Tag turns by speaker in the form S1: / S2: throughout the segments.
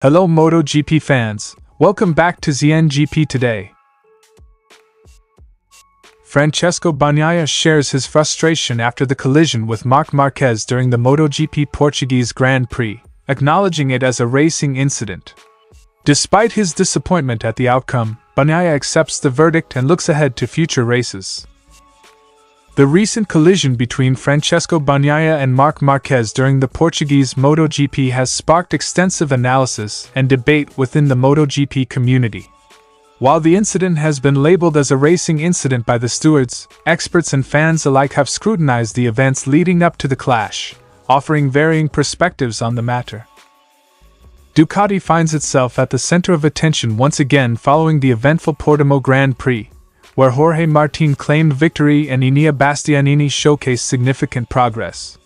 S1: Hello MotoGP fans, welcome back to ZNGP today. Francesco Bagnaia shares his frustration after the collision with Marc Marquez during the MotoGP Portuguese Grand Prix, acknowledging it as a racing incident. Despite his disappointment at the outcome, Bagnaia accepts the verdict and looks ahead to future races. The recent collision between Francesco Bagnaia and Marc Marquez during the Portuguese MotoGP has sparked extensive analysis and debate within the MotoGP community. While the incident has been labeled as a racing incident by the stewards, experts and fans alike have scrutinized the events leading up to the clash, offering varying perspectives on the matter. Ducati finds itself at the center of attention once again following the eventful Portimao Grand Prix, where Jorge Martín claimed victory and Enea Bastianini showcased significant progress.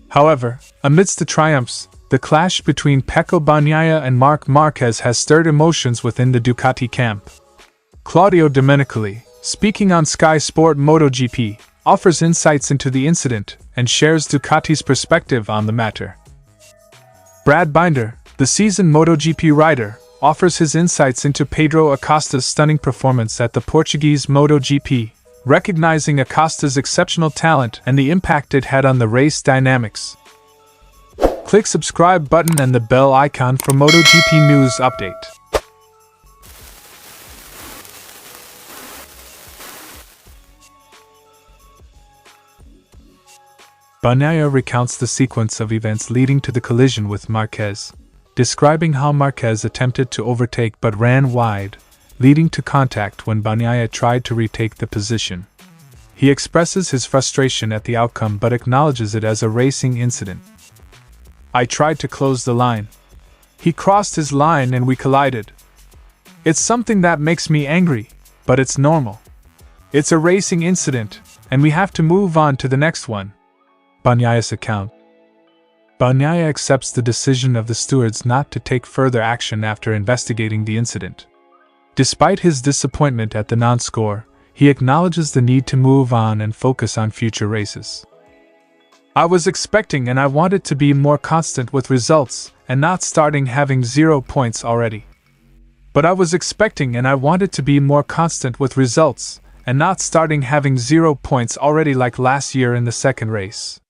S1: However, amidst the triumphs, the clash between Pecco Bagnaia and Marc Marquez has stirred emotions within the Ducati camp. Claudio Domenicali, speaking on Sky Sport MotoGP, offers insights into the incident and shares Ducati's perspective on the matter. Brad Binder, the seasoned MotoGP rider, offers his insights into Pedro Acosta's stunning performance at the Portuguese MotoGP, recognizing Acosta's exceptional talent and the impact it had on the race dynamics. Click subscribe button and the bell icon for MotoGP news update. Bagnaia recounts the sequence of events leading to the collision with Marquez, describing how Marquez attempted to overtake but ran wide, leading to contact when Bagnaia tried to retake the position. He expresses his frustration at the outcome but acknowledges it as a racing incident. "I tried to close the line. He crossed his line and we collided. It's something that makes me angry, but it's normal. It's a racing incident, and we have to move on to the next one." Bagnaia's account. Bagnaia accepts the decision of the stewards not to take further action after investigating the incident. Despite his disappointment at the non-score, he acknowledges the need to move on and focus on future races. "I was expecting and I wanted to be more constant with results and not starting having 0 points already. But I was expecting and I wanted to be more constant with results and not starting having 0 points already like last year in the second race."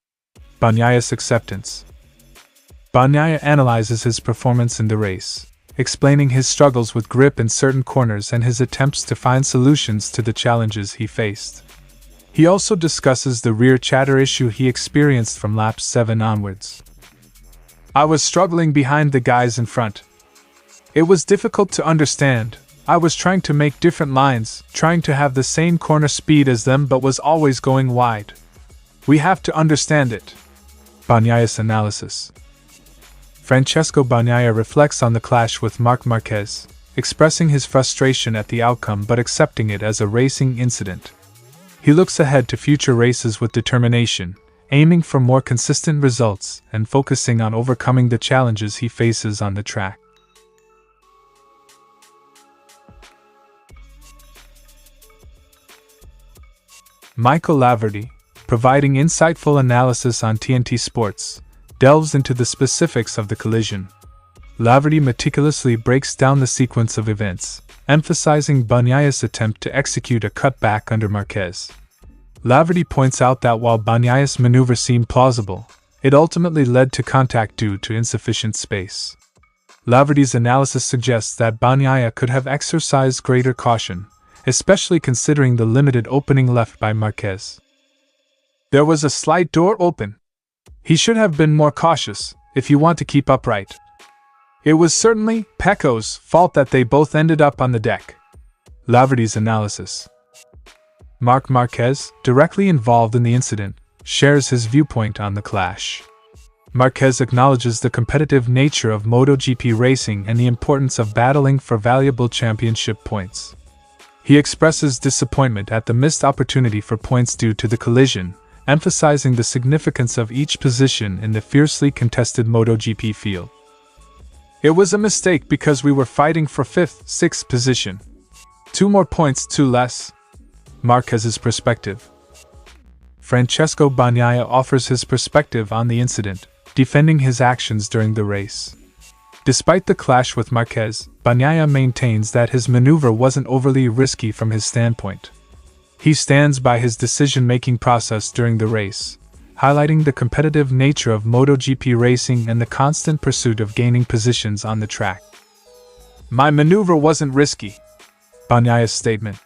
S1: Bagnaia's acceptance. Bagnaia analyzes his performance in the race, explaining his struggles with grip in certain corners and his attempts to find solutions to the challenges he faced. He also discusses the rear chatter issue he experienced from lap 7 onwards. "I was struggling behind the guys in front. It was difficult to understand. I was trying to make different lines, trying to have the same corner speed as them but was always going wide. We have to understand it." Bagnaia's analysis. Francesco Bagnaia reflects on the clash with Marc Marquez, expressing his frustration at the outcome but accepting it as a racing incident. He looks ahead to future races with determination, aiming for more consistent results and focusing on overcoming the challenges he faces on the track. Michael Laverty, providing insightful analysis on TNT Sports, delves into the specifics of the collision. Laverty meticulously breaks down the sequence of events, emphasizing Bagnaia's attempt to execute a cutback under Marquez. Laverty points out that while Bagnaia's maneuver seemed plausible, it ultimately led to contact due to insufficient space. Laverty's analysis suggests that Bagnaia could have exercised greater caution, especially considering the limited opening left by Marquez. "There was a slight door open. He should have been more cautious, if you want to keep upright. It was certainly Pecco's fault that they both ended up on the deck." Laverty's analysis. Marc Marquez, directly involved in the incident, shares his viewpoint on the clash. Marquez acknowledges the competitive nature of MotoGP racing and the importance of battling for valuable championship points. He expresses disappointment at the missed opportunity for points due to the collision, emphasizing the significance of each position in the fiercely contested MotoGP field. "It was a mistake because we were fighting for 5th, 6th position. 2 more points too less." Marquez's perspective. Francesco Bagnaia offers his perspective on the incident, defending his actions during the race. Despite the clash with Marquez, Bagnaia maintains that his maneuver wasn't overly risky from his standpoint. He stands by his decision-making process during the race, highlighting the competitive nature of MotoGP racing and the constant pursuit of gaining positions on the track. "My maneuver wasn't risky," Bagnaia's statement.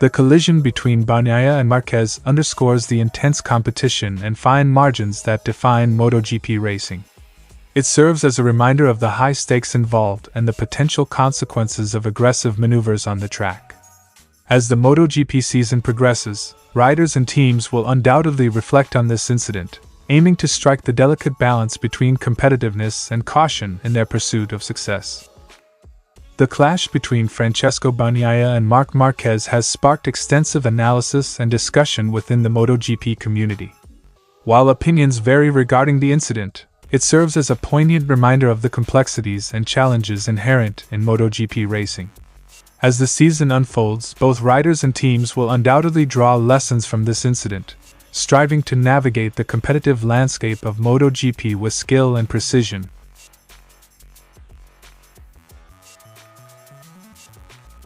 S1: The collision between Bagnaia and Marquez underscores the intense competition and fine margins that define MotoGP racing. It serves as a reminder of the high stakes involved and the potential consequences of aggressive maneuvers on the track. As the MotoGP season progresses, riders and teams will undoubtedly reflect on this incident, aiming to strike the delicate balance between competitiveness and caution in their pursuit of success. The clash between Francesco Bagnaia and Marc Marquez has sparked extensive analysis and discussion within the MotoGP community. While opinions vary regarding the incident, it serves as a poignant reminder of the complexities and challenges inherent in MotoGP racing. As the season unfolds, both riders and teams will undoubtedly draw lessons from this incident, striving to navigate the competitive landscape of MotoGP with skill and precision.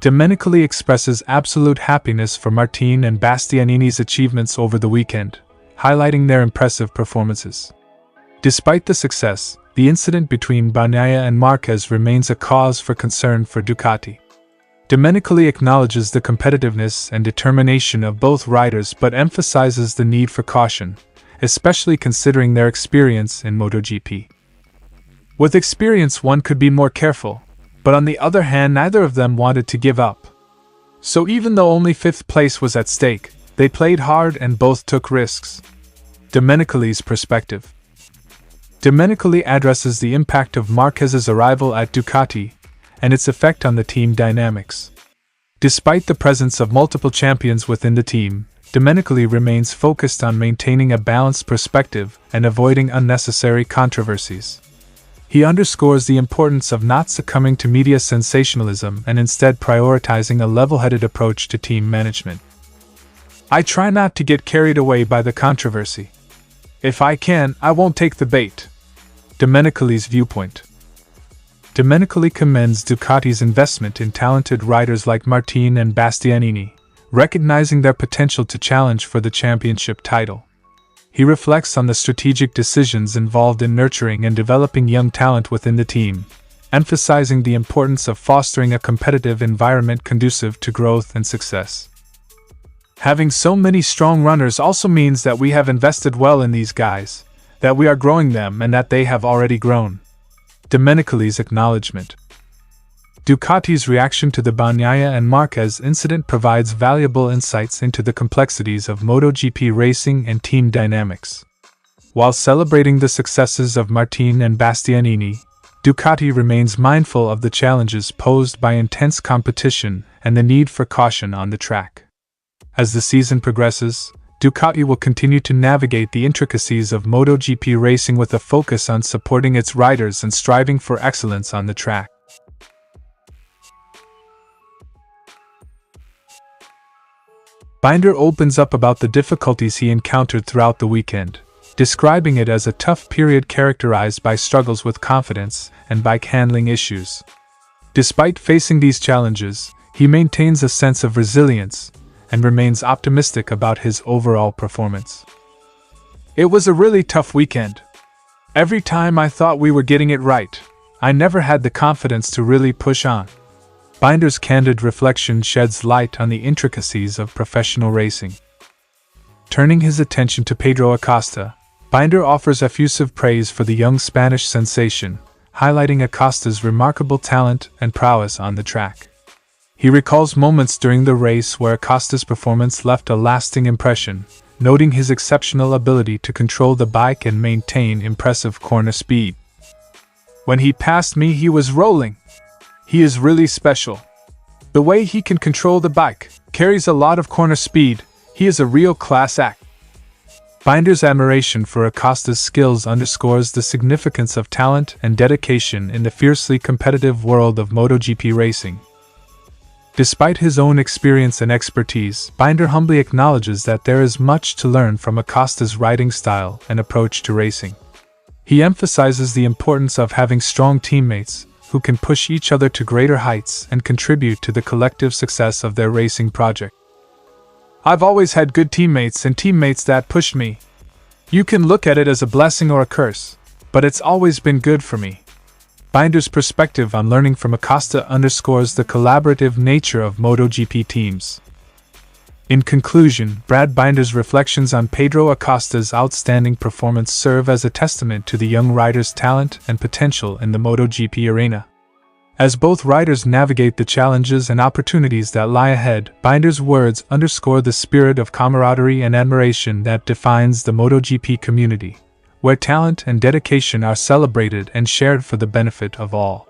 S1: Domenicali expresses absolute happiness for Martín and Bastianini's achievements over the weekend, highlighting their impressive performances. Despite the success, the incident between Bagnaia and Márquez remains a cause for concern for Ducati. Domenicali acknowledges the competitiveness and determination of both riders but emphasizes the need for caution, especially considering their experience in MotoGP. With experience, one could be more careful, but on the other hand, neither of them wanted to give up. So even though only 5th place was at stake, they played hard and both took risks. Domenicali's perspective. Domenicali addresses the impact of Márquez's arrival at Ducati and its effect on the team dynamics. Despite the presence of multiple champions within the team, Domenicali remains focused on maintaining a balanced perspective and avoiding unnecessary controversies. He underscores the importance of not succumbing to media sensationalism and instead prioritizing a level-headed approach to team management. "I try not to get carried away by the controversy. If I can, I won't take the bait." Domenicali's viewpoint. Domenicali commends Ducati's investment in talented riders like Martín and Bastianini, recognizing their potential to challenge for the championship title. He reflects on the strategic decisions involved in nurturing and developing young talent within the team, emphasizing the importance of fostering a competitive environment conducive to growth and success. "Having so many strong runners also means that we have invested well in these guys, that we are growing them and that they have already grown." Domenicali's acknowledgement. Ducati's reaction to the Bagnaia and Márquez incident provides valuable insights into the complexities of MotoGP racing and team dynamics. While celebrating the successes of Martín and Bastianini, Ducati remains mindful of the challenges posed by intense competition and the need for caution on the track. As the season progresses, Ducati will continue to navigate the intricacies of MotoGP racing with a focus on supporting its riders and striving for excellence on the track. Binder opens up about the difficulties he encountered throughout the weekend, describing it as a tough period characterized by struggles with confidence and bike handling issues. Despite facing these challenges, he maintains a sense of resilience and remains optimistic about his overall performance. "It was a really tough weekend. Every time I thought we were getting it right, I never had the confidence to really push on." Binder's candid reflection sheds light on the intricacies of professional racing. Turning his attention to Pedro Acosta, Binder offers effusive praise for the young Spanish sensation, highlighting Acosta's remarkable talent and prowess on the track. He recalls moments during the race where Acosta's performance left a lasting impression, noting his exceptional ability to control the bike and maintain impressive corner speed. "When he passed me, he was rolling. He is really special. The way he can control the bike, carries a lot of corner speed, he is a real class act." Binder's admiration for Acosta's skills underscores the significance of talent and dedication in the fiercely competitive world of MotoGP racing. Despite his own experience and expertise, Binder humbly acknowledges that there is much to learn from Acosta's riding style and approach to racing. He emphasizes the importance of having strong teammates who can push each other to greater heights and contribute to the collective success of their racing project. I've always had good teammates and teammates that pushed me. You can look at it as a blessing or a curse, but it's always been good for me. Binder's perspective on learning from Acosta underscores the collaborative nature of MotoGP teams. In conclusion, Brad Binder's reflections on Pedro Acosta's outstanding performance serve as a testament to the young rider's talent and potential in the MotoGP arena. As both riders navigate the challenges and opportunities that lie ahead, Binder's words underscore the spirit of camaraderie and admiration that defines the MotoGP community, where talent and dedication are celebrated and shared for the benefit of all.